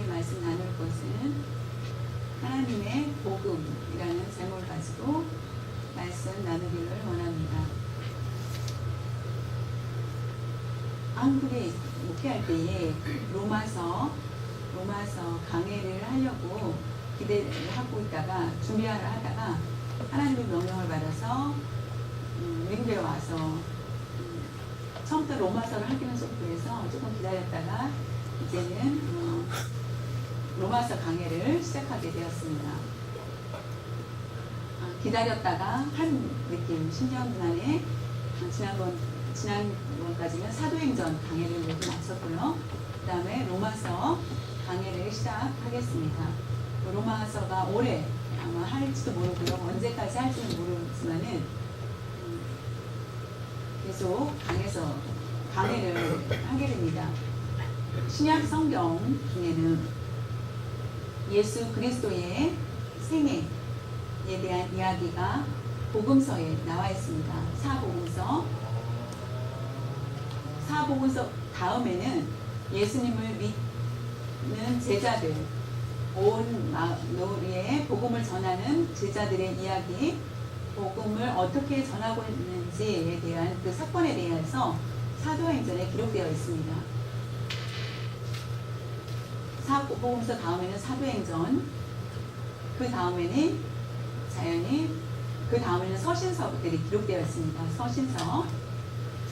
오늘 말씀 나눌 것은 하나님의 복음이라는 제목을 가지고 말씀 나누기를 원합니다. 한국에 목회할 때에 로마서 강해를 하려고 기대를 하고 있다가 준비하려 하다가 하나님의 명령을 받아서 미국에 와서 처음부터 로마서를 하기는 좀 그래서 조금 기다렸다가 이제는 로마서 강해를 시작하게 되었습니다. 기다렸다가 한 느낌, 10년 만에 지난번까지는 사도행전 강해를 모두 마쳤고요. 그 다음에 로마서 강해를 시작하겠습니다. 로마서가 올해 아마 할지도 모르고요. 언제까지 할지는 모르지만은 계속 강해를 하게 됩니다. 신약 성경 중에는 예수 그리스도의 생애에 대한 이야기가 복음서에 나와 있습니다. 사복음서 다음에는 예수님을 믿는 제자들, 온 마을에 복음을 전하는 제자들의 이야기, 복음을 어떻게 전하고 있는지에 대한 그 사건에 대해서 사도행전에 기록되어 있습니다. 사복음서 다음에는 사도행전, 그 다음에는 서신서들이 기록되어 있습니다.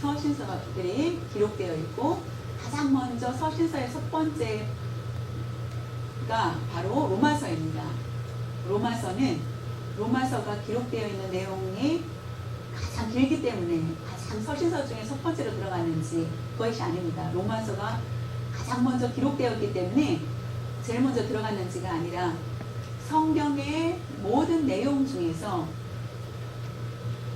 서신서들이 기록되어 있고 가장 먼저 서신서의 첫 번째가 바로 로마서입니다. 로마서가 기록되어 있는 내용이 가장 길기 때문에 가장 서신서 중에 첫 번째로 들어갔는지 그것이 아닙니다. 로마서가 가장 먼저 기록되었기 때문에 제일 먼저 들어갔는지가 아니라 성경의 모든 내용 중에서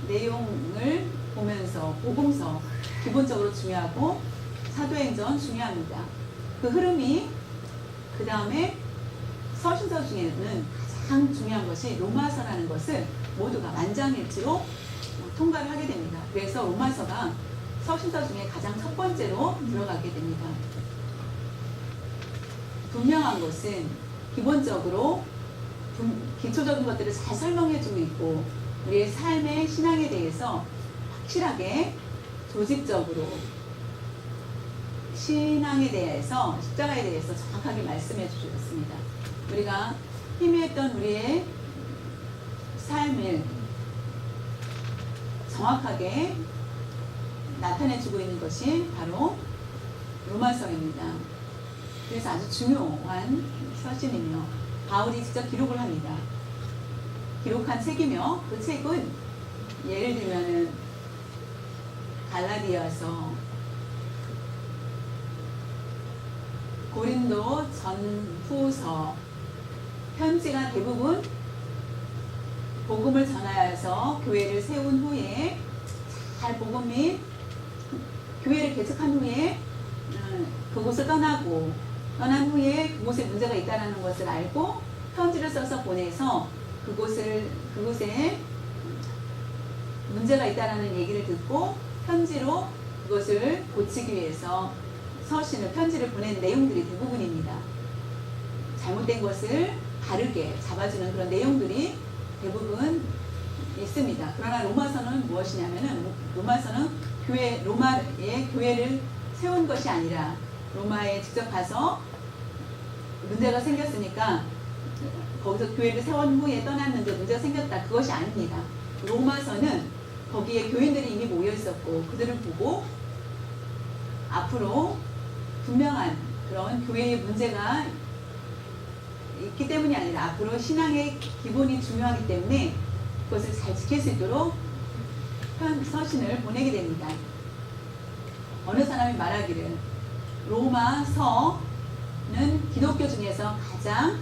내용을 보면서 복음서 기본적으로 중요하고 사도행전 중요합니다. 그 흐름이 그 다음에 서신서 중에는 가장 중요한 것이 로마서라는 것을 모두가 만장일치로 통과를 하게 됩니다. 그래서 로마서가 서신서 중에 가장 첫 번째로 들어가게 됩니다. 분명한 것은 기본적으로 기초적인 것들을 잘 설명해주고 있고 우리의 삶의 신앙에 대해서 확실하게 조직적으로 신앙에 대해서 십자가에 대해서 정확하게 말씀해 주셨습니다. 우리가 희미했던 우리의 삶을 정확하게 나타내주고 있는 것이 바로 로마서입니다. 그래서 아주 중요한 서신이며 바울이 직접 기록을 합니다. 기록한 책이며 그 책은 예를 들면은 갈라디아서, 고린도 전후서, 편지가 대부분 복음을 전하여서 교회를 세운 후에 잘 복음 및 교회를 개척한 후에 그곳을 떠난 후에 그곳에 문제가 있다는 것을 알고 편지를 써서 보내서 그곳에 문제가 있다는 얘기를 듣고 편지로 그것을 고치기 위해서 편지를 보낸 내용들이 대부분입니다. 잘못된 것을 바르게 잡아주는 그런 내용들이 대부분 있습니다. 그러나 로마서는 무엇이냐면은 로마서는 로마의 교회를 세운 것이 아니라 로마에 직접 가서 문제가 생겼으니까 거기서 교회를 세운 후에 떠났는데 문제가 생겼다. 그것이 아닙니다. 로마서는 거기에 교인들이 이미 모여 있었고 그들을 보고 앞으로 분명한 그런 교회의 문제가 있기 때문이 아니라 앞으로 신앙의 기본이 중요하기 때문에 그것을 잘 지킬 수 있도록 서신을 보내게 됩니다. 어느 사람이 말하기를 로마서는 기독교 중에서 가장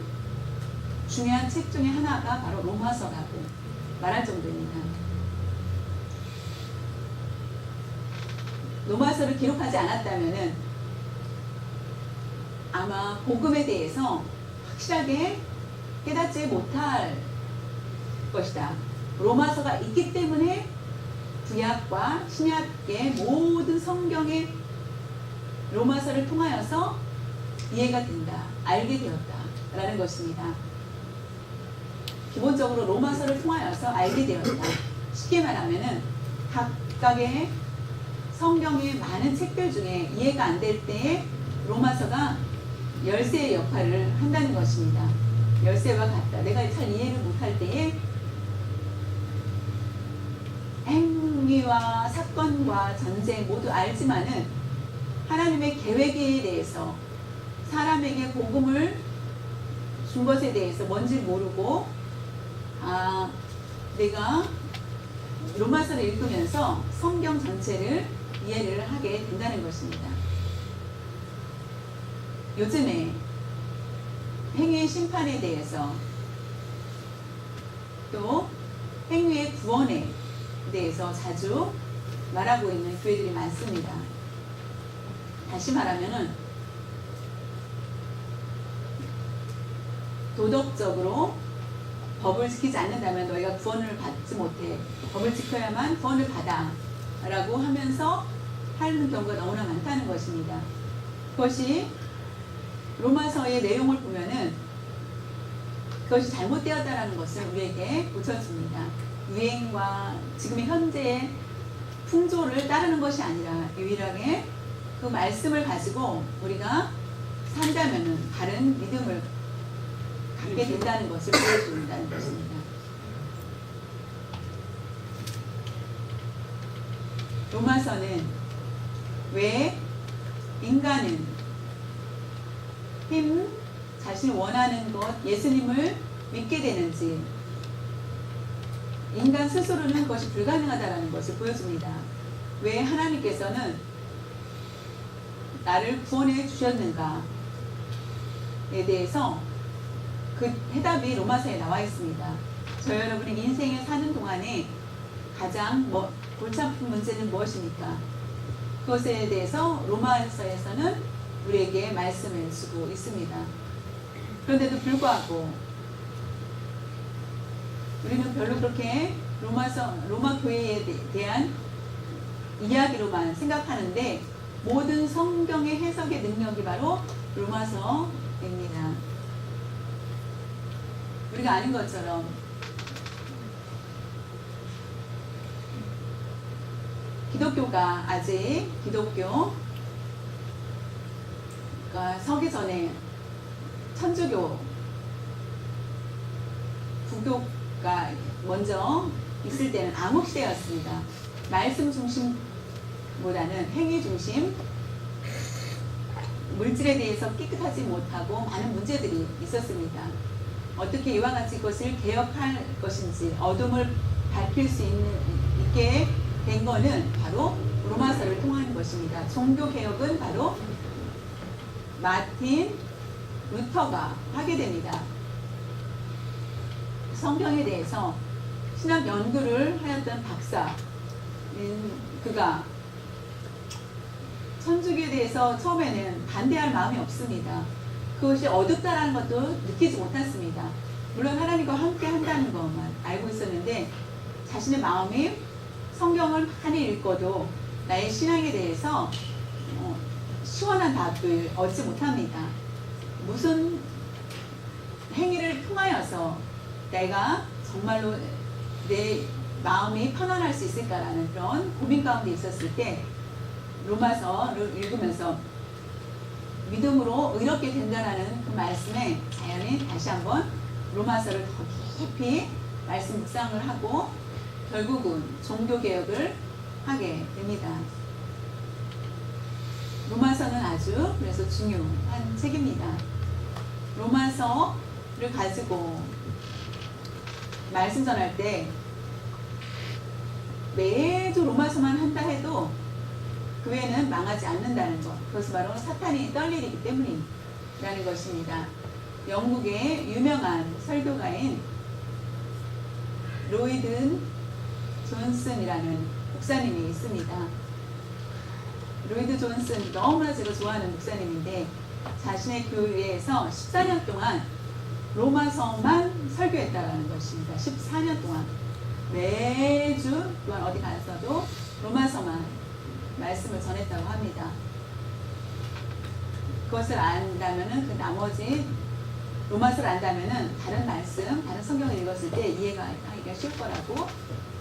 중요한 책 중에 하나가 바로 로마서라고 말할 정도입니다. 로마서를 기록하지 않았다면은 아마 복음에 대해서 확실하게 깨닫지 못할 것이다. 로마서가 있기 때문에 구약과 신약의 모든 성경의 로마서를 통하여서 이해가 된다, 알게 되었다 라는 것입니다. 기본적으로 로마서를 통하여서 알게 되었다. 쉽게 말하면은 각각의 성경의 많은 책들 중에 이해가 안 될 때에 로마서가 열쇠의 역할을 한다는 것입니다. 열쇠와 같다. 내가 잘 이해를 못할 때에 행위와 사건과 전쟁 모두 알지만은 하나님의 계획에 대해서 사람에게 복음을 준 것에 대해서 뭔지 모르고 내가 로마서를 읽으면서 성경 전체를 이해를 하게 된다는 것입니다. 요즘에 행위의 심판에 대해서 또 행위의 구원에 대해서 자주 말하고 있는 교회들이 많습니다. 다시 말하면은 도덕적으로 법을 지키지 않는다면 너희가 구원을 받지 못해. 법을 지켜야만 구원을 받아 라고 하면서 하는 경우가 너무나 많다는 것입니다. 그것이 로마서의 내용을 보면은 그것이 잘못되었다라는 것을 우리에게 고쳐줍니다. 유행과 지금의 현재의 풍조를 따르는 것이 아니라 유일하게 그 말씀을 가지고 우리가 산다면은 바른 믿음을 갖게 된다는 것을 보여준다는 것입니다. 로마서는 왜 인간은 자신이 원하는 것, 예수님을 믿게 되는지, 인간 스스로는 그것이 불가능하다는 것을 보여줍니다. 왜 하나님께서는 나를 구원해 주셨는가에 대해서 그 해답이 로마서에 나와 있습니다. 저 여러분의 인생에 사는 동안에 가장 골치 아픈 문제는 무엇입니까? 그것에 대해서 로마서에서는 우리에게 말씀을 주고 있습니다. 그런데도 불구하고 우리는 별로 그렇게 로마 교회에 대한 이야기로만 생각하는데 모든 성경의 해석의 능력이 바로 로마서입니다. 우리가 아는 것처럼 기독교가 아직 기독교가 서기 전에 천주교, 부교가 먼저 있을 때는 암흑시대였습니다. 말씀 중심보다는 행위 중심, 물질에 대해서 깨끗하지 못하고 많은 문제들이 있었습니다. 어떻게 이와 같이 그것을 개혁할 것인지 어둠을 밝힐 수 있게 된 것은 바로 로마서를 통한 것입니다. 종교개혁은 바로 마틴 루터가 하게 됩니다. 성경에 대해서 신학 연구를 하였던 박사, 그가 천주교에 대해서 처음에는 반대할 마음이 없습니다. 그것이 어둡다라는 것도 느끼지 못했습니다. 물론 하나님과 함께 한다는 것만 알고 있었는데 자신의 마음이 성경을 많이 읽어도 나의 신앙에 대해서 시원한 답을 얻지 못합니다. 무슨 행위를 통하여서 내가 정말로 내 마음이 편안할 수 있을까라는 그런 고민 가운데 있었을 때 로마서를 읽으면서 믿음으로 의롭게 된다라는 그 말씀에 자연히 다시 한번 로마서를 더 깊이 말씀 묵상을 하고 결국은 종교개혁을 하게 됩니다. 로마서는 아주 그래서 중요한 책입니다. 로마서를 가지고 말씀 전할 때 매주 로마서만 한다 해도 교회는 망하지 않는다는 것, 그것은 바로 사탄이 떨리기 때문이라는 것입니다. 영국의 유명한 설교가인 로이드 존슨이라는 목사님이 있습니다. 로이드 존슨 너무나 제가 좋아하는 목사님인데 자신의 교회에서 14년 동안 로마서만 설교했다라는 것입니다. 14년 동안 매주 또한 어디 가서도 로마서만 말씀을 전했다고 합니다. 그것을 안다면은 그 나머지 로마서를 안다면은 다른 말씀, 다른 성경을 읽었을 때 이해가 하기가 쉬울 거라고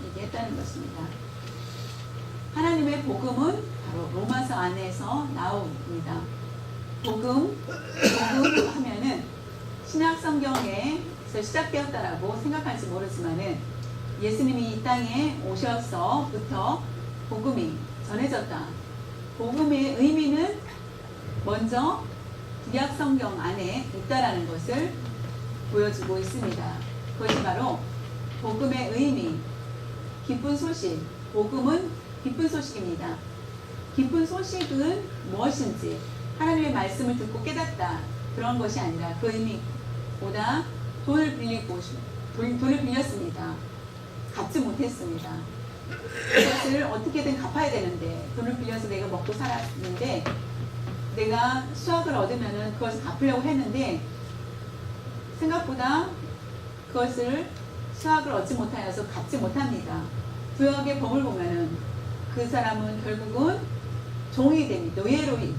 얘기했다는 것입니다. 하나님의 복음은 바로 로마서 안에서 나옵니다. 복음 하면은 신약 성경에서 시작되었다라고 생각할지 모르지만은 예수님이 이 땅에 오셔서부터 복음이 전해졌다. 복음의 의미는 먼저 구약 성경 안에 있다라는 것을 보여주고 있습니다. 그것이 바로 복음의 의미, 기쁜 소식. 복음은 기쁜 소식입니다. 기쁜 소식은 무엇인지 하나님의 말씀을 듣고 깨닫다 그런 것이 아니라 그 의미보다 돈을 빌렸습니다. 갚지 못했습니다. 그것을 어떻게든 갚아야 되는데 돈을 빌려서 내가 먹고 살았는데 내가 수확을 얻으면은 그것을 갚으려고 했는데 생각보다 그것을 수확을 얻지 못하여서 갚지 못합니다. 구역의 법을 보면은 그 사람은 결국은 종이 됩니다.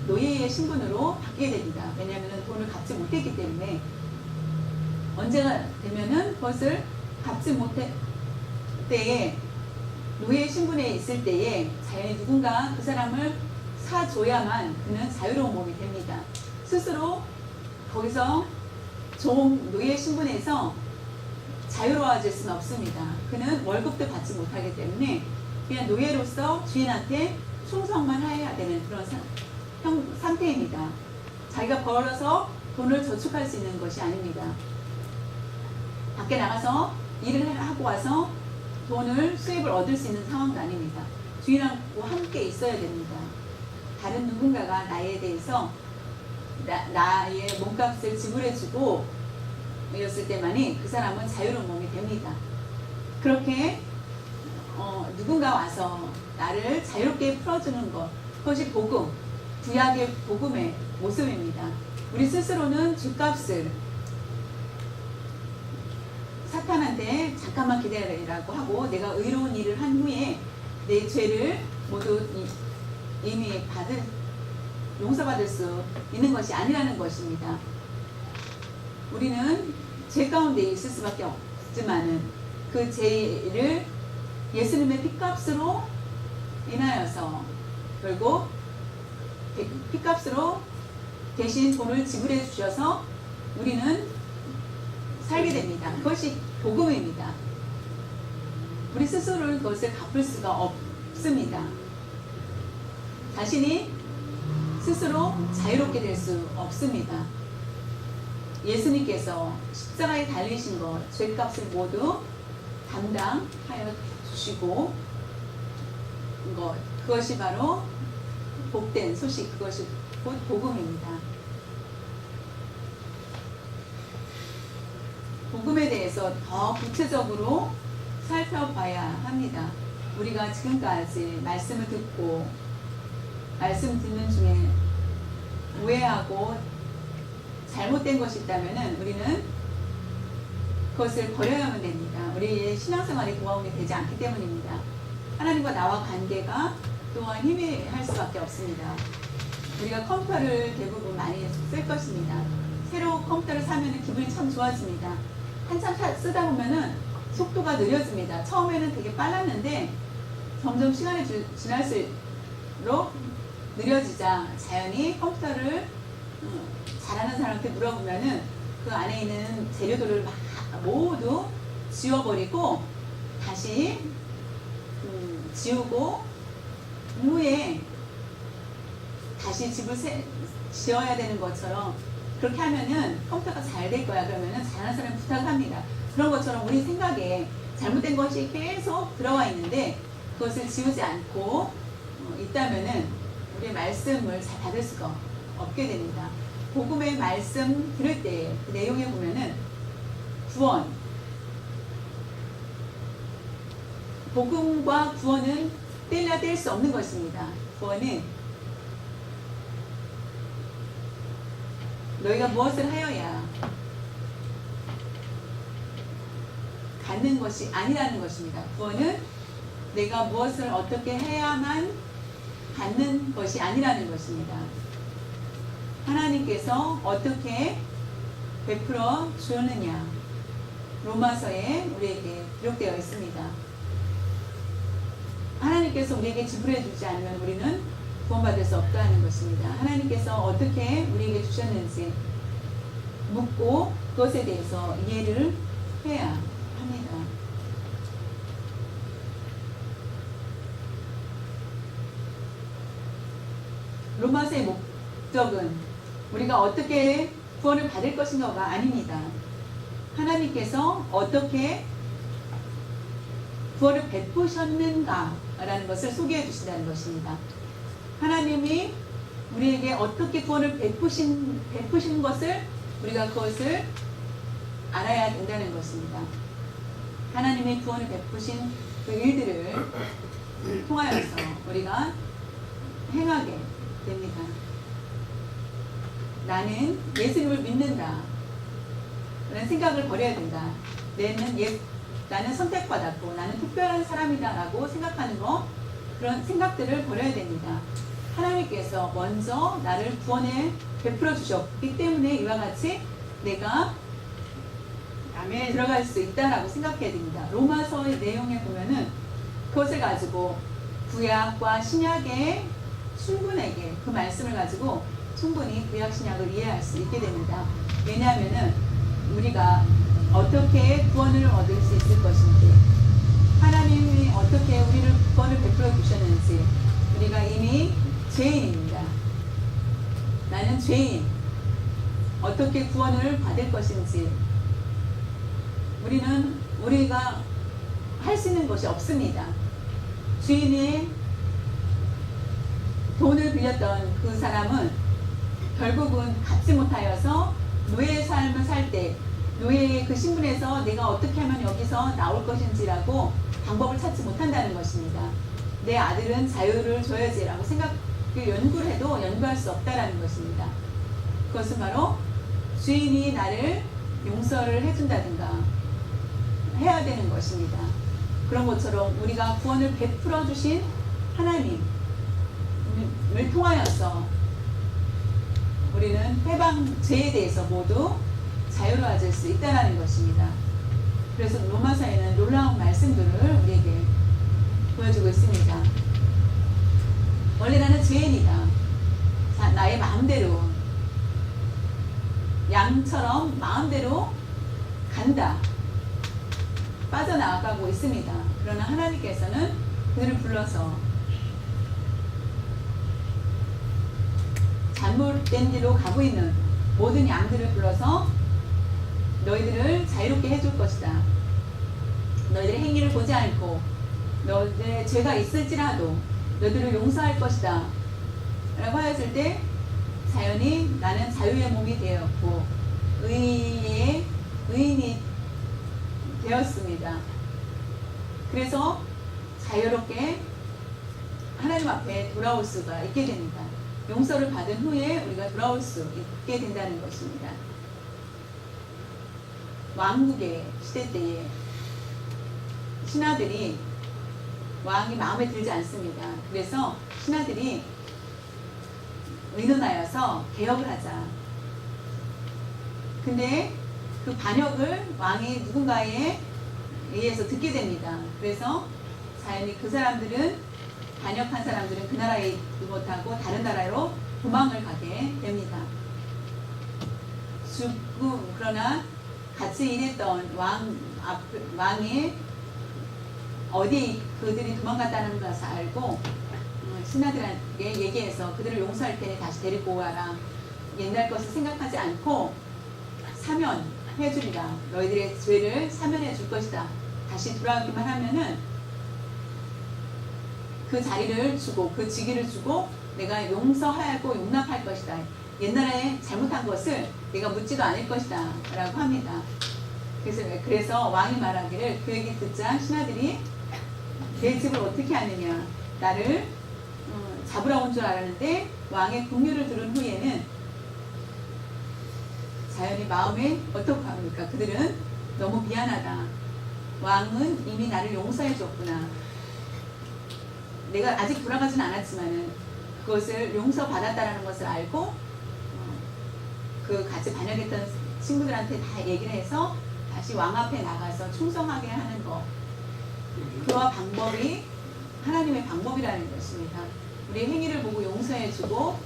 노예의 신분으로 바뀌게 됩니다. 왜냐하면 돈을 갚지 못했기 때문에 언제가 되면은 그것을 갚지 못할 때에 노예 신분에 있을 때에 자연히 누군가 그 사람을 사줘야만 그는 자유로운 몸이 됩니다. 스스로 거기서 노예 신분에서 자유로워질 수는 없습니다. 그는 월급도 받지 못하기 때문에 그냥 노예로서 주인한테 충성만 해야 되는 그런 상태입니다. 자기가 벌어서 돈을 저축할 수 있는 것이 아닙니다. 밖에 나가서 일을 하고 와서 돈을 수입을 얻을 수 있는 상황도 아닙니다. 주인하고 함께 있어야 됩니다. 다른 누군가가 나에 대해서 나의 몸값을 지불해주고 이었을 때만이 그 사람은 자유로운 몸이 됩니다. 그렇게 누군가 와서 나를 자유롭게 풀어주는 것, 그것이 복음, 구약의 복음의 모습입니다. 우리 스스로는 죗값을 사탄한테 잠깐만 기다리라고 하고 내가 의로운 일을 한 후에 내 죄를 모두 이미 용서받을 수 있는 것이 아니라는 것입니다. 우리는 죄 가운데 있을 수밖에 없지만은 그 죄를 예수님의 피값으로 인하여서 결국 피값으로 대신 돈을 지불해 주셔서 우리는 살게 됩니다. 그것이 복음입니다. 우리 스스로는 그것을 갚을 수가 없습니다. 자신이 스스로 자유롭게 될 수 없습니다. 예수님께서 십자가에 달리신 것, 죄값을 모두 담당하여 주시고 그것이 바로 복된 소식, 그것이 곧 복음입니다. 복음에 대해서 더 구체적으로 살펴봐야 합니다. 우리가 지금까지 말씀을 듣고 말씀 듣는 중에 오해하고 잘못된 것이 있다면 우리는 그것을 버려야만 됩니다. 우리의 신앙생활이 도움이 되지 않기 때문입니다. 하나님과 나와 관계가 또한 희미할 수밖에 없습니다. 우리가 컴퓨터를 대부분 많이 쓸 것입니다. 새로 컴퓨터를 사면 기분이 참 좋아집니다. 한참 쓰다 보면은 속도가 느려집니다. 처음에는 되게 빨랐는데 점점 시간이 지날수록 느려지자 자연히 컴퓨터를 잘하는 사람한테 물어보면은 그 안에 있는 재료들을 막 모두 지워버리고 다시 지우고 후에 다시 집을 지어야 되는 것처럼 그렇게 하면은 컴퓨터가 잘 될 거야. 그러면은 잘하는 사람 부탁을 합니다. 그런 것처럼 우리 생각에 잘못된 것이 계속 들어와 있는데 그것을 지우지 않고 있다면은 우리의 말씀을 잘 받을 수가 없게 됩니다. 복음의 말씀 들을 때 그 내용에 보면은 구원, 복음과 구원은 뗄래야 뗄 수 없는 것입니다. 구원은 너희가 무엇을 하여야 갖는 것이 아니라는 것입니다. 구원은 내가 무엇을 어떻게 해야만 갖는 것이 아니라는 것입니다. 하나님께서 어떻게 베풀어 주었느냐. 로마서에 우리에게 기록되어 있습니다. 하나님께서 우리에게 지불해 주지 않으면 우리는 구원받을 수 없다는 것입니다. 하나님께서 어떻게 우리에게 주셨는지 묻고 그것에 대해서 이해를 해야 합니다. 로마서의 목적은 우리가 어떻게 구원을 받을 것인가가 아닙니다. 하나님께서 어떻게 구원을 베푸셨는가라는 것을 소개해 주신다는 것입니다. 하나님이 우리에게 어떻게 구원을 베푸신 것을 우리가 그것을 알아야 된다는 것입니다. 하나님이 구원을 베푸신 그 일들을 통하여서 우리가 행하게 됩니다. 나는 예수님을 믿는다 라는 생각을 버려야 된다. 나는 선택받았고 나는 특별한 사람이다 라고 생각하는 거, 그런 생각들을 버려야 됩니다. 하나님께서 먼저 나를 구원에 베풀어 주셨기 때문에 이와 같이 내가 들어갈 수 있다라고 생각해야 됩니다. 로마서의 내용에 보면은 그것을 가지고 구약과 신약의 충분하게 그 말씀을 가지고 충분히 구약 신약을 이해할 수 있게 됩니다. 왜냐하면은 우리가 어떻게 구원을 얻을 수 있을 것인지, 하나님이 어떻게 우리를 구원을 베풀어 주셨는지, 우리가 이미 죄인입니다. 나는 죄인. 어떻게 구원을 받을 것인지 우리가 할 수 있는 것이 없습니다. 주인이 돈을 빌렸던 그 사람은 결국은 갚지 못하여서 노예의 삶을 살 때 노예의 그 신분에서 내가 어떻게 하면 여기서 나올 것인지라고 방법을 찾지 못한다는 것입니다. 내 아들은 자유를 줘야지라고 연구를 해도 연구할 수 없다라는 것입니다. 그것은 바로 주인이 나를 용서를 해준다든가 해야 되는 것입니다. 그런 것처럼 우리가 구원을 베풀어 주신 하나님을 통하여서 우리는 죄에 대해서 모두 자유로워질 수 있다는 것입니다. 그래서 로마서에는 놀라운 말씀들을 우리에게 보여주고 있습니다. 원래 나는 죄인이다. 나의 마음대로, 양처럼 마음대로 간다. 빠져나가고 있습니다. 그러나 하나님께서는 그들을 불러서 잘못된 길로 가고 있는 모든 양들을 불러서 너희들을 자유롭게 해줄 것이다. 너희들의 행위를 보지 않고 너희들의 죄가 있을지라도 너희들을 용서할 것이다 라고 하였을 때 자연히 나는 자유의 몸이 되었고 의인이 되었습니다. 그래서 자유롭게 하나님 앞에 돌아올 수가 있게 됩니다. 용서를 받은 후에 우리가 돌아올 수 있게 된다는 것입니다. 왕국의 시대 때에 신하들이 왕이 마음에 들지 않습니다. 그래서 신하들이 의논하여서 개혁을 하자. 근데 그 반역을 왕이 누군가에 의해서 듣게 됩니다. 그래서 자연히 그 사람들은, 반역한 사람들은 그 나라에 있지 못하고 다른 나라로 도망을 가게 됩니다. 그러나 같이 일했던 왕이 어디 그들이 도망갔다는 것을 알고 신하들에게 얘기해서 그들을 용서할 테니 다시 데리고 와라. 옛날 것을 생각하지 않고 사면해 주리라. 너희들의 죄를 사면해 줄 것이다. 다시 돌아오기만 하면은 그 자리를 주고 그 직위를 주고 내가 용서하고 용납할 것이다. 옛날에 잘못한 것을 내가 묻지도 않을 것이다 라고 합니다. 그래서 왕이 말하기를, 그 얘기 듣자 신하들이 내 집을 어떻게 하느냐, 나를 잡으러 온 줄 알았는데 왕의 긍휼을 들은 후에는 자연히 마음에 어떻게 합니까? 그들은 너무 미안하다. 왕은 이미 나를 용서해 줬구나. 내가 아직 돌아가진 않았지만은 그것을 용서받았다라는 것을 알고 그 같이 반역했던 친구들한테 다 얘기를 해서 다시 왕 앞에 나가서 충성하게 하는 것, 그와 방법이 하나님의 방법이라는 것입니다. 우리의 행위를 보고 용서해주고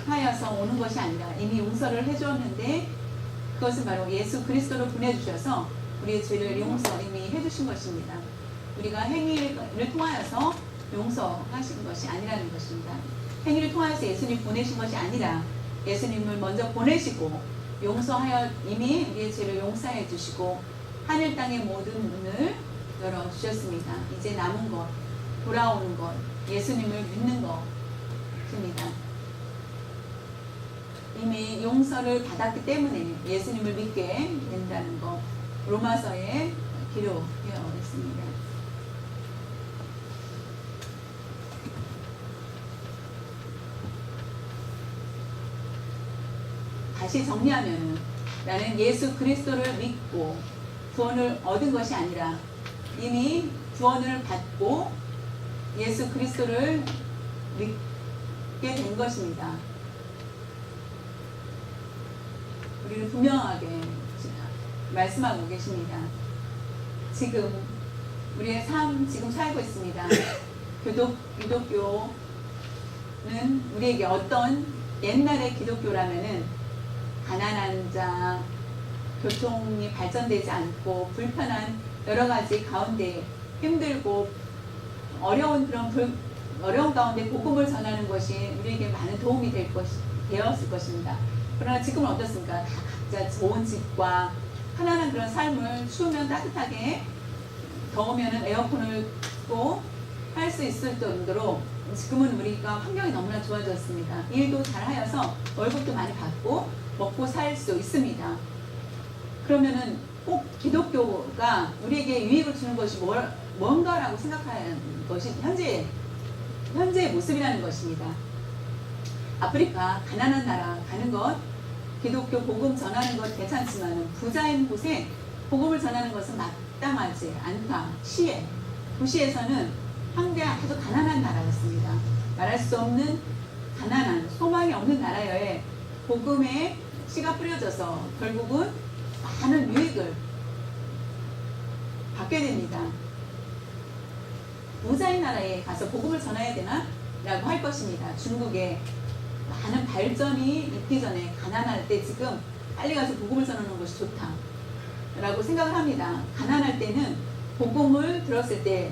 하여서 오는 것이 아니라 이미 용서를 해주었는데 그것은 바로 예수 그리스도로 보내주셔서 우리의 죄를 용서 이미 해주신 것입니다. 우리가 행위를 통하여서 용서하신 것이 아니라는 것입니다. 행위를 통하여서 예수님 보내신 것이 아니라 예수님을 먼저 보내시고 용서하여 이미 우리의 죄를 용서해 주시고 하늘 땅의 모든 문을 열어주셨습니다. 이제 남은 것, 돌아오는 것, 예수님을 믿는 것입니다. 이미 용서를 받았기 때문에 예수님을 믿게 된다는 것, 로마서에 기록되어 있습니다. 다시 정리하면 나는 예수 그리스도를 믿고 구원을 얻은 것이 아니라 이미 구원을 받고 예수 그리스도를 믿게 된 것입니다. 우리는 분명하게 말씀하고 계십니다. 지금 우리의 삶 지금 살고 있습니다. 기독교는 우리에게 어떤 옛날의 기독교라면은 가난한 자, 교통이 발전되지 않고 불편한 여러 가지 가운데 힘들고 어려운 가운데 복음을 전하는 것이 우리에게 많은 도움이 되었을 것입니다. 그러나 지금은 어떻습니까? 다 각자 좋은 집과 편안한 그런 삶을 추우면 따뜻하게 더우면 에어컨을 끄고 할 수 있을 정도로 지금은 우리가 환경이 너무나 좋아졌습니다. 일도 잘 하여서 월급도 많이 받고 먹고 살 수 있습니다. 그러면은 꼭 기독교가 우리에게 유익을 주는 것이 뭔가라고 생각하는 것이 현재의 모습이라는 것입니다. 아프리카 가난한 나라 가는 것, 기독교 복음 전하는 것 괜찮지만 부자인 곳에 복음을 전하는 것은 마땅하지 않다. 도시에서는 한데 아주 가난한 나라였습니다. 말할 수 없는 가난한 소망이 없는 나라여에 복음의 씨가 뿌려져서 결국은 많은 유익을 받게 됩니다. 부자인 나라에 가서 복음을 전해야 되나? 라고 할 것입니다. 중국에 많은 발전이 있기 전에 가난할 때 지금 빨리 가서 복음을 전하는 것이 좋다 라고 생각을 합니다. 가난할 때는 복음을 들었을 때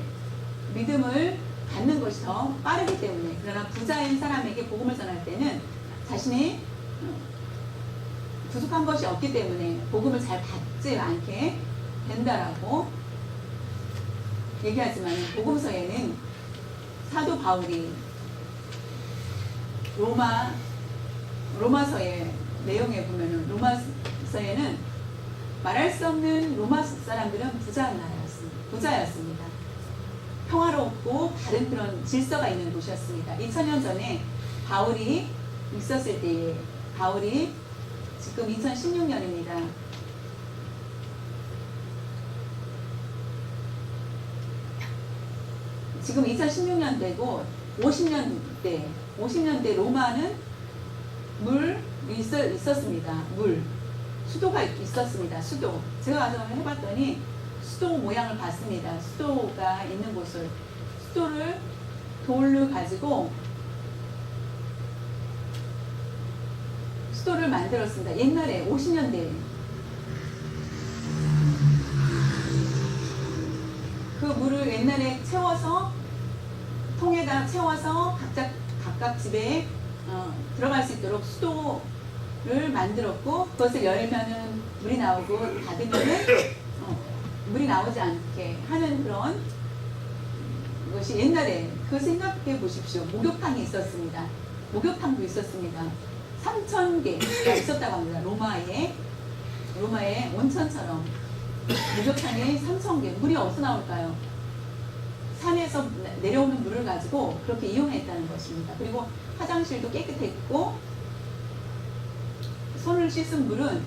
믿음을 갖는 것이 더 빠르기 때문에. 그러나 부자인 사람에게 복음을 전할 때는 자신이 부족한 것이 없기 때문에 복음을 잘 받지 않게 된다라고 얘기하지만 복음서에는 사도 바울이 로마서의 내용에 보면은 로마서에는 말할 수 없는 로마 사람들은 부자였습니다. 평화롭고 다른 그런 질서가 있는 곳이었습니다. 2000년 전에 바울이 있었을 때에 바울이 지금 2016년입니다. 지금 2016년대고 50년대 로마는 있었습니다. 수도가 있었습니다. 수도. 제가 가서 해봤더니 수도 모양을 봤습니다. 수도가 있는 곳을. 수도를 돌을 가지고 수도를 만들었습니다. 옛날에 50년대. 그 물을 옛날에 채워서 통에다 채워서 각각 집에 들어갈 수 있도록 수도를 만들었고 그것을 열면은 물이 나오고 닫으면은 물이 나오지 않게 하는 그런 것이 옛날에 그 생각해 보십시오. 목욕탕이 있었습니다. 목욕탕도 있었습니다. 3,000개가 있었다고 합니다. 로마의 온천처럼 목욕탕이 3,000개. 물이 어디서 나올까요? 산에서 내려오는 물을 가지고 그렇게 이용했다는 것입니다. 그리고 화장실도 깨끗했고 손을 씻은 물은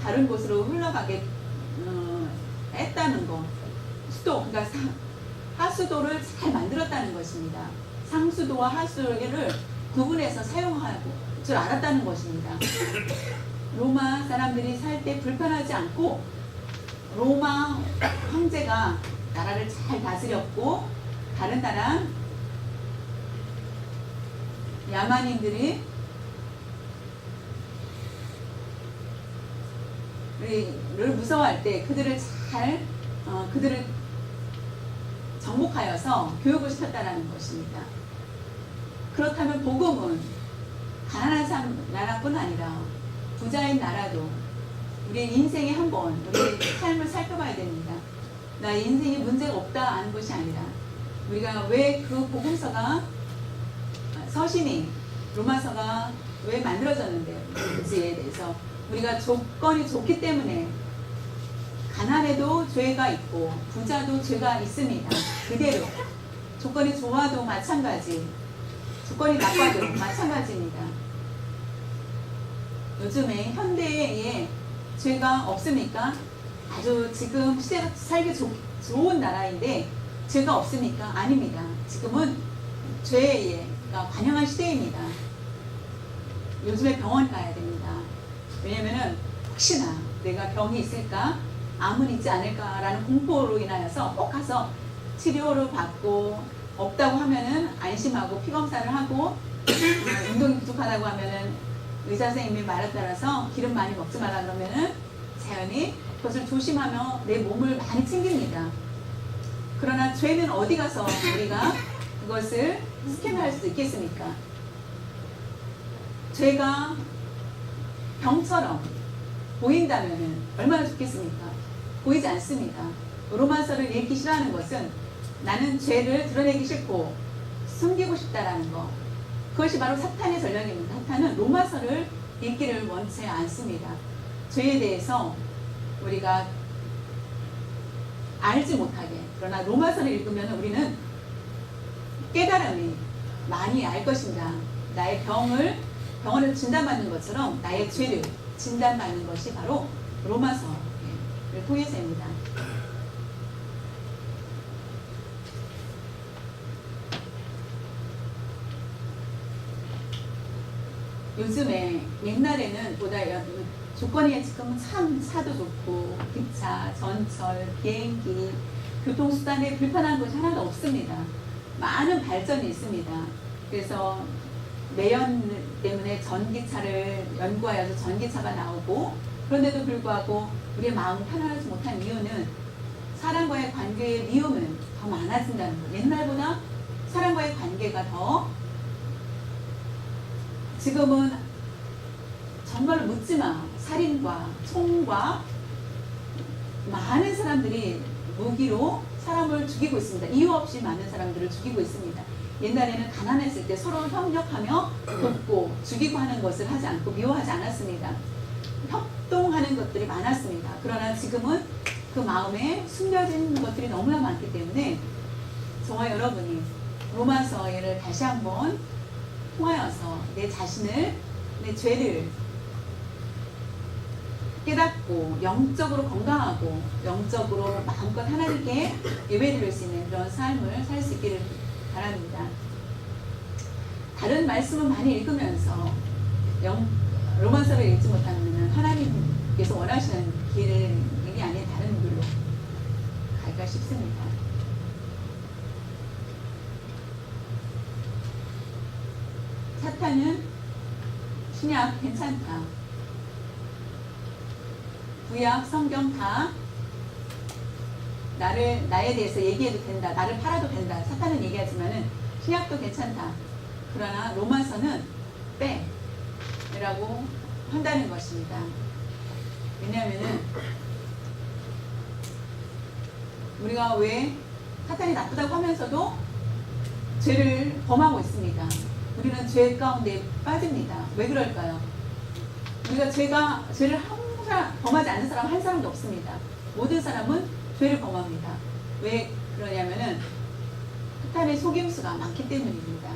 다른 곳으로 흘러가게 했다는 거. 그러니까 하수도를 잘 만들었다는 것입니다. 상수도와 하수도를 구분해서 사용할 줄 알았다는 것입니다. 로마 사람들이 살 때 불편하지 않고 로마 황제가 나라를 잘 다스렸고 다른 나라 야만인들이 를 무서워할 때 그들을 그들을 정복하여서 교육을 시켰다라는 것입니다. 그렇다면 복음은 가난한 나라뿐 아니라 부자인 나라도 우리 인생에 한번 우리 삶을 살펴봐야 됩니다. 나의 인생에 문제가 없다 하는 것이 아니라 우리가 왜 그 복음서가 서신이 로마서가 왜 만들어졌는지에 대해서 우리가 조건이 좋기 때문에 가난해도 죄가 있고 부자도 죄가 있습니다. 그대로 조건이 좋아도 마찬가지, 조건이 나빠도 마찬가지입니다. 요즘에 현대에 죄가 없습니까? 아주 지금 시대가 살기 좋은 나라인데 죄가 없습니까? 아닙니다. 지금은 죄가 관영한 시대입니다. 요즘에 병원 가야 됩니다. 왜냐면은 혹시나 내가 병이 있을까? 암은 있지 않을까라는 공포로 인하여서 꼭 가서 치료를 받고 없다고 하면은 안심하고 피검사를 하고 운동이 부족하다고 하면은 의사 선생님의 말에 따라서 기름 많이 먹지 말라 그러면은 자연히 그것을 조심하며 내 몸을 많이 챙깁니다. 그러나 죄는 어디 가서 우리가 그것을 스캔할 수 있겠습니까? 죄가 병처럼 보인다면 얼마나 좋겠습니까? 보이지 않습니다. 로마서를 읽기 싫어하는 것은 나는 죄를 드러내기 싫고 숨기고 싶다라는 것. 그것이 바로 사탄의 전략입니다. 사탄은 로마서를 읽기를 원치 않습니다. 죄에 대해서 우리가 알지 못하게. 그러나 로마서를 읽으면 우리는 깨달음이 많이 알 것입니다. 나의 병원을 진단받는 것처럼 나의 죄를 진단받는 것이 바로 로마서를 통해서입니다. 요즘에 옛날에는 보다 조건이 지금은 참 차도 좋고 기차, 전철, 비행기, 교통수단에 불편한 것이 하나도 없습니다. 많은 발전이 있습니다. 그래서 매연 때문에 전기차를 연구하여서 전기차가 나오고 그런데도 불구하고 우리의 마음이 편안하지 못한 이유는 사람과의 관계의 미움은 더 많아진다는 것. 옛날보다 사람과의 관계가 더 지금은 정말 묻지마 살인과 총과 많은 사람들이 무기로 사람을 죽이고 있습니다. 이유 없이 많은 사람들을 죽이고 있습니다. 옛날에는 가난했을 때 서로 협력하며 돕고 죽이고 하는 것을 하지 않고 미워하지 않았습니다. 협동하는 것들이 많았습니다. 그러나 지금은 그 마음에 숨겨진 것들이 너무나 많기 때문에 저와 여러분이 로마서를 다시 한번 통하여서 내 자신을, 내 죄를 깨닫고 영적으로 건강하고 영적으로 마음껏 하나님께 예배드릴 수 있는 그런 삶을 살 수 있기를 바랍니다. 다른 말씀을 많이 읽으면서 로마서를 읽지 못하면 하나님께서 원하시는 길이 아닌 다른 길로 갈까 싶습니다. 사탄은 신약 괜찮다. 구약 성경 다 나에 대해서 얘기해도 된다. 나를 팔아도 된다. 사탄은 얘기하지만은 신약도 괜찮다. 그러나 로마서는 빼라고 한다는 것입니다. 왜냐하면은 우리가 왜 사탄이 나쁘다고 하면서도 죄를 범하고 있습니다. 우리는 죄 가운데 빠집니다. 왜 그럴까요? 우리가 죄를 항상 범하지 않는 사람 한 사람도 없습니다. 모든 사람은 죄를 범합니다. 왜 그러냐면은 사탄의 속임수가 많기 때문입니다.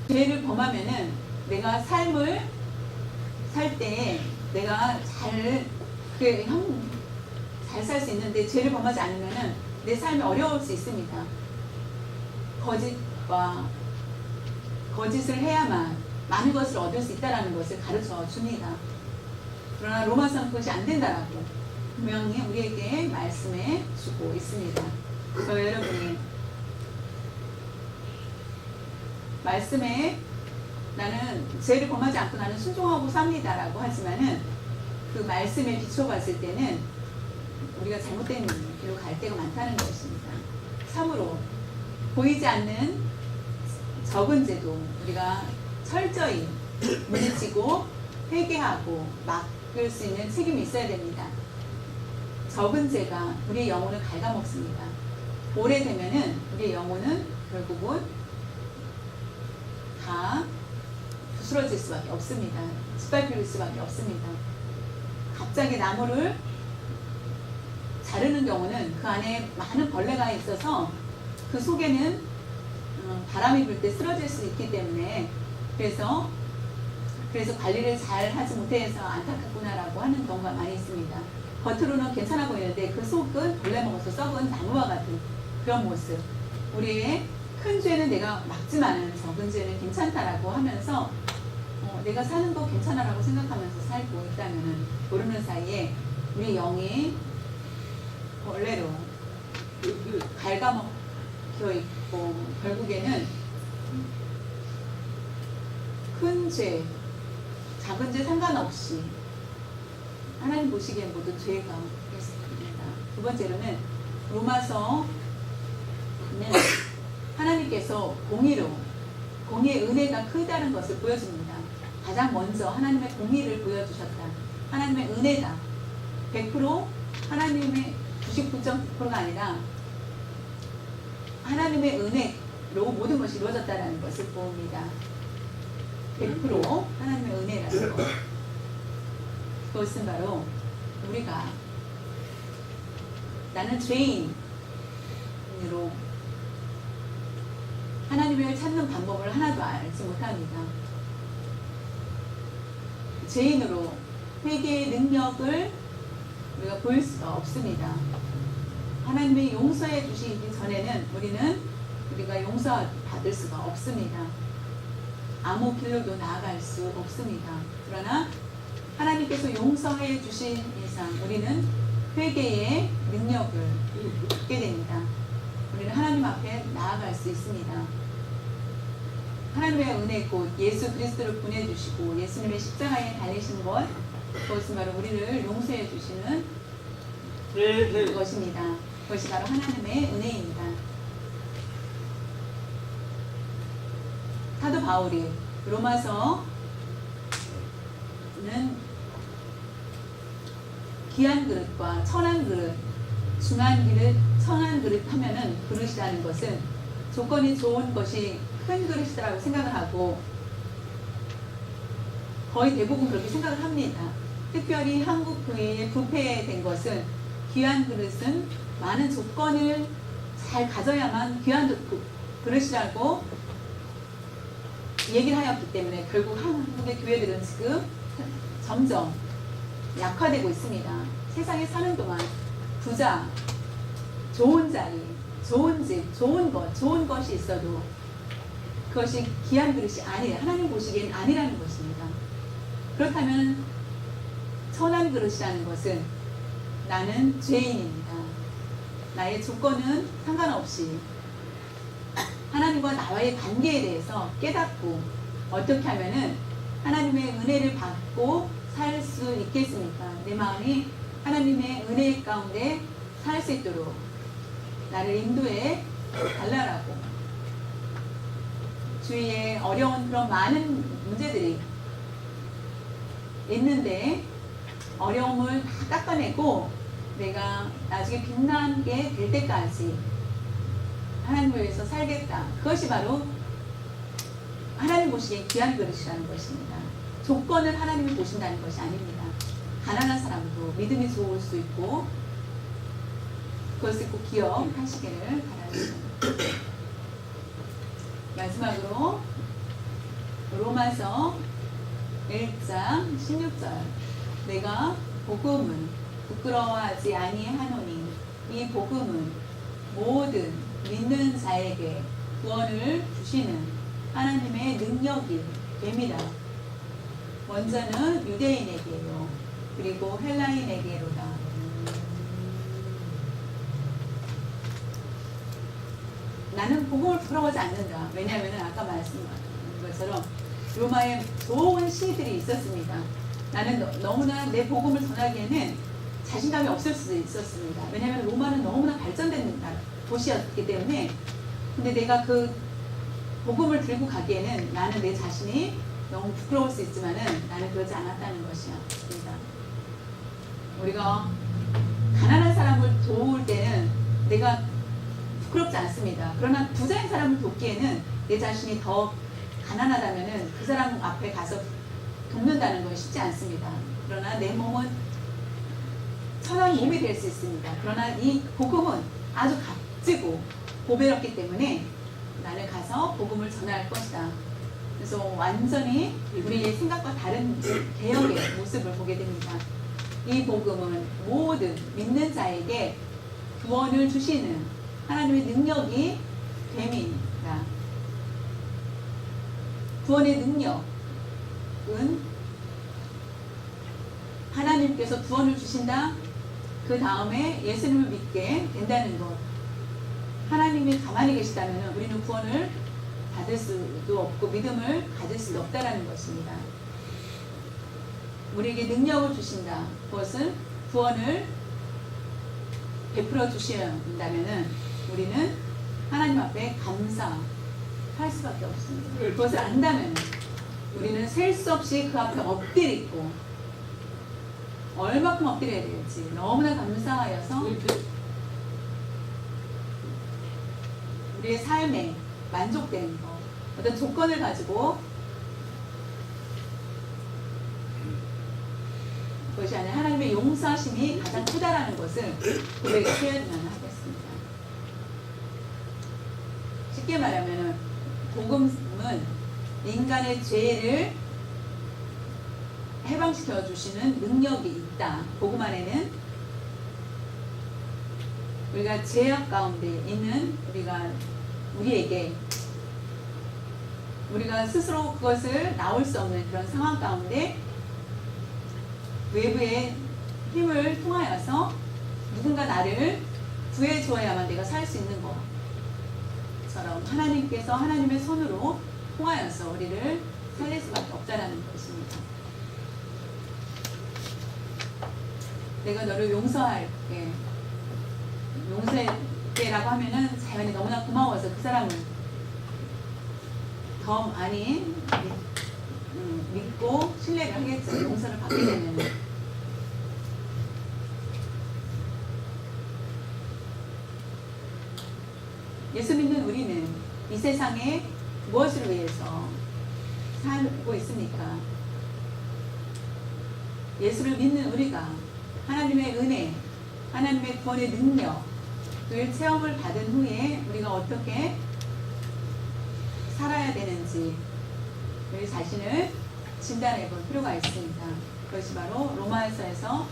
죄를 범하면은 내가 삶을 살 때 내가 잘 살 수 있는데 죄를 범하지 않으면은 내 삶이 어려울 수 있습니다. 거짓을 해야만 많은 것을 얻을 수 있다는 것을 가르쳐 줍니다. 그러나 로마서는 그것이 안 된다라고 분명히 우리에게 말씀해 주고 있습니다. 여러분이 말씀에 나는 죄를 범하지 않고 나는 순종하고 삽니다라고 하지만은 그 말씀에 비춰봤을 때는 우리가 잘못된 길로 갈 때가 많다는 것입니다. 참으로 보이지 않는 적은 죄도 우리가 철저히 물리치고 회개하고 막을 수 있는 책임이 있어야 됩니다. 적은 죄가 우리의 영혼을 갉아먹습니다. 오래되면은 우리의 영혼은 결국은 다 부스러질 수밖에 없습니다. 짓밟힐 수밖에 없습니다. 갑자기 나무를 자르는 경우는 그 안에 많은 벌레가 있어서 그 속에는 바람이 불 때 쓰러질 수 있기 때문에 그래서 관리를 잘 하지 못해서 안타깝구나라고 하는 경우가 많이 있습니다. 겉으로는 괜찮아 보이는데 그 속은 벌레 먹어서 썩은 나무와 같은 그런 모습. 우리의 큰 죄는 내가 막지만은 적은 죄는 괜찮다라고 하면서 내가 사는 거 괜찮아라고 생각하면서 살고 있다면은 모르는 사이에 우리 영이 벌레로 갉아먹혀 있고 결국에는 큰 죄, 작은 죄 상관없이 하나님 보시기엔 모두 죄가 있습니다. 두 번째로는 로마서는 하나님께서 공의의 은혜가 크다는 것을 보여줍니다. 가장 먼저 하나님의 공의를 보여주셨다. 하나님의 은혜다. 100% 하나님의 99.9%가 아니라 하나님의 은혜로 모든 것이 이루어졌다는 것을 보입니다. 100% 하나님의 은혜라는 것. 그것은 바로 우리가 나는 죄인으로 하나님을 찾는 방법을 하나도 알지 못합니다. 죄인으로 회개의 능력을 우리가 보일 수가 없습니다. 하나님의 용서해 주시기 전에는 우리가 용서받을 수가 없습니다. 아무 길로도 나아갈 수 없습니다. 그러나 하나님께서 용서해 주신 이상 우리는 회개의 능력을 받게 됩니다. 우리는 하나님 앞에 나아갈 수 있습니다. 하나님의 은혜 곧 예수 그리스도를 보내주시고 예수님의 십자가에 달리신 것, 그것은 바로 우리를 용서해 주시는 것입니다. 그것이 바로 하나님의 은혜입니다. 사도 바울이 로마서는 귀한 그릇과 천한 그릇, 중한 그릇, 천한 그릇 하면은 그릇이라는 것은 조건이 좋은 것이 큰 그릇이라고 생각을 하고 거의 대부분 그렇게 생각을 합니다. 특별히 한국 교회에 부패된 것은 귀한 그릇은 많은 조건을 잘 가져야만 귀한 그릇이라고 얘기를 하였기 때문에 결국 한국의 교회들은 지금 점점 약화되고 있습니다. 세상에 사는 동안 부자, 좋은 자리, 좋은 집, 좋은 것이 있어도 그것이 귀한 그릇이 아니에요. 하나님 보시기엔 아니라는 것입니다. 그렇다면 천한 그릇이라는 것은 나는 죄인입니다. 나의 조건은 상관없이 하나님과 나와의 관계에 대해서 깨닫고 어떻게 하면은 하나님의 은혜를 받고 살 수 있겠습니까? 내 마음이 하나님의 은혜 가운데 살 수 있도록 나를 인도해 달라라고. 주위에 어려운 그런 많은 문제들이 있는데 어려움을 다 닦아내고 내가 나중에 빛나게 될 때까지 하나님을 위해서 살겠다. 그것이 바로 하나님 보시기에 귀한 그릇이라는 것입니다. 조건을 하나님이 보신다는 것이 아닙니다. 가난한 사람도 믿음이 좋을 수 있고 그것을 꼭 기억하시기를 바랍니다. 마지막으로 로마서 1장 16절 내가 복음은 부끄러워하지 아니하노니 이 복음은 모든 믿는 자에게 구원을 주시는 하나님의 능력이 됩니다. 먼저는 유대인에게요. 그리고 헬라인에게로다. 나는 복음을 부끄러워하지 않는다. 왜냐하면 아까 말씀드린 것처럼 로마에 좋은 시들이 있었습니다. 나는 너무나 내 복음을 전하기에는 자신감이 없을 수 있었습니다. 왜냐하면 로마는 너무나 발전된 도시였기 때문에. 근데 내가 그 복음을 들고 가기에는 나는 내 자신이 너무 부끄러울 수 있지만은 나는 그러지 않았다는 것이었습니다. 우리가 가난한 사람을 도울 때는 내가 부끄럽지 않습니다. 그러나 부자인 사람을 돕기에는 내 자신이 더 가난하다면은 그 사람 앞에 가서 돕는다는 건 쉽지 않습니다. 그러나 내 몸은 천한 몸이 될 수 있습니다. 그러나 이 복음은 아주 값지고 보배롭기 때문에 나는 가서 복음을 전할 것이다. 그래서 완전히 우리의 생각과 다른 개혁의 모습을 보게 됩니다. 이 복음은 모든 믿는 자에게 구원을 주시는 하나님의 능력이 됨입니다. 구원의 능력은 하나님께서 구원을 주신다. 그 다음에 예수님을 믿게 된다는 것. 하나님이 가만히 계시다면 우리는 구원을 받을 수도 없고 믿음을 가질 수도 없다라는 것입니다. 우리에게 능력을 주신다. 그것은 구원을 베풀어 주신다면 우리는 하나님 앞에 감사할 수밖에 없습니다. 그것을 안다면 우리는 셀 수 없이 그 앞에 엎드리고 얼마큼 엎드려야 될지 너무나 감사하여서 우리의 삶에 만족되는 것, 어떤 조건을 가지고 그것이 아니라 하나님의 용서하심이 가장 크다라는 것을 우리에게 표현만 하겠습니다. 쉽게 말하면 복음은 인간의 죄를 해방시켜 주시는 능력이 있다. 복음 안에는 우리가 죄악 가운데 있는 우리에게 우리가 스스로 그것을 나올 수 없는 그런 상황 가운데 외부의 힘을 통하여서 누군가 나를 구해 주어야만 내가 살 수 있는 것처럼 하나님께서 하나님의 손으로 통하여서 우리를 살릴 수밖에 없다라는 것입니다. 내가 너를 용서할게. 용서할게라고 하면은 자연히 너무나 고마워서 그 사람을 더 많이 믿고 신뢰를 하겠죠. 용서를 받게 되면. 예수 믿는 우리는 이 세상에 무엇을 위해서 살고 있습니까? 예수를 믿는 우리가 하나님의 은혜, 하나님의 구원의 능력을 체험을 받은 후에 우리가 어떻게 살아야 되는지 우리 자신을 진단해 볼 필요가 있습니다. 그것이 바로 로마서에서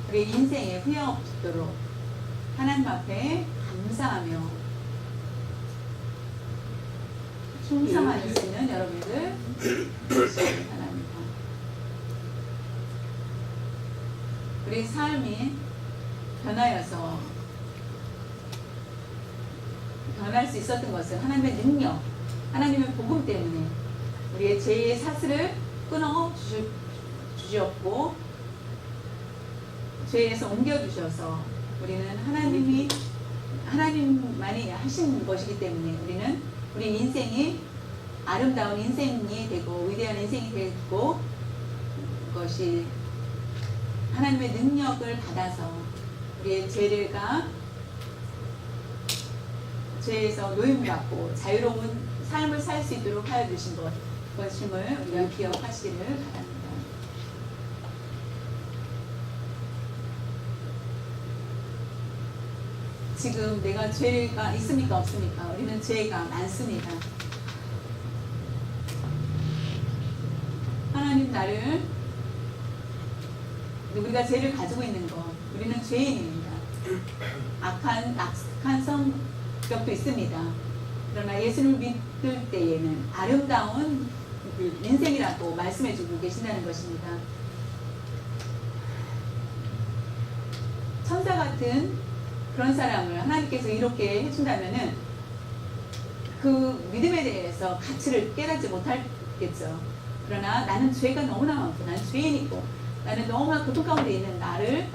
우리의 인생에 후회 없도록 하나님 앞에 감사하며 충성할 수 있는 여러분들 되시기 바랍니다. 우리 삶이 변할 수 있었던 것은 하나님의 능력, 하나님의 복음 때문에 우리의 죄의 사슬을 끊어 주셨고 죄에서 옮겨주셔서 우리는 하나님만이 하신 것이기 때문에 우리는 우리 인생이 아름다운 인생이 되고 위대한 인생이 되고 그것이 하나님의 능력을 받아서 우리의 죄에서 노임받고 자유로운 삶을 살 수 있도록 하여 주신 것임을 우리가 기억하시기를 바랍니다. 지금 내가 죄가 있습니까 없습니까? 우리는 죄가 많습니다. 하나님 우리가 죄를 가지고 있는 것, 우리는 죄인입니다. 악한 성격도 있습니다. 그러나 예수님을 믿을 때에는 아름다운 그 인생이라고 말씀해주고 계신다는 것입니다. 천사 같은 그런 사람을 하나님께서 이렇게 해준다면은 그 믿음에 대해서 가치를 깨닫지 못하겠죠. 그러나 나는 죄가 너무나 많고 나는 죄인이고 나는 너무나 고통 가운데 있는 나를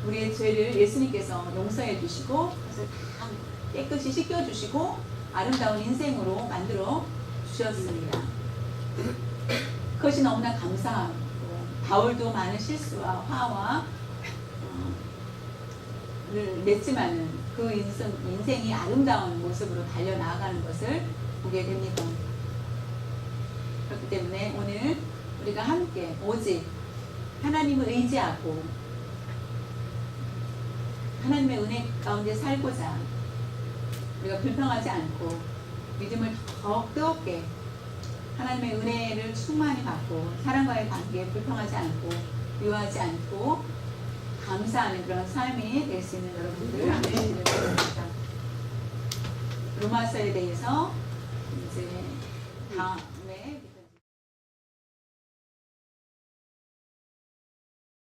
우리의 죄를 예수님께서 용서해 주시고 그것을 다 깨끗이 씻겨주시고 아름다운 인생으로 만들어 주셨습니다. 그것이 너무나 감사하고 바울도 많은 실수와 화와 를 냈지만은 그 인생이 아름다운 모습으로 달려나가는 것을 보게 됩니다. 그렇기 때문에 오늘 우리가 함께 오직 하나님을 의지하고 하나님의 은혜 가운데 살고자 우리가 불평하지 않고 믿음을 더 뜨겁게 하나님의 은혜를 충만히 받고 사람과의 관계에 불평하지 않고 미워하지 않고 감사하는 그런 삶이 될 수 있는 여러분들 되시기를 바랍니다. 로마서에 대해서 이제 다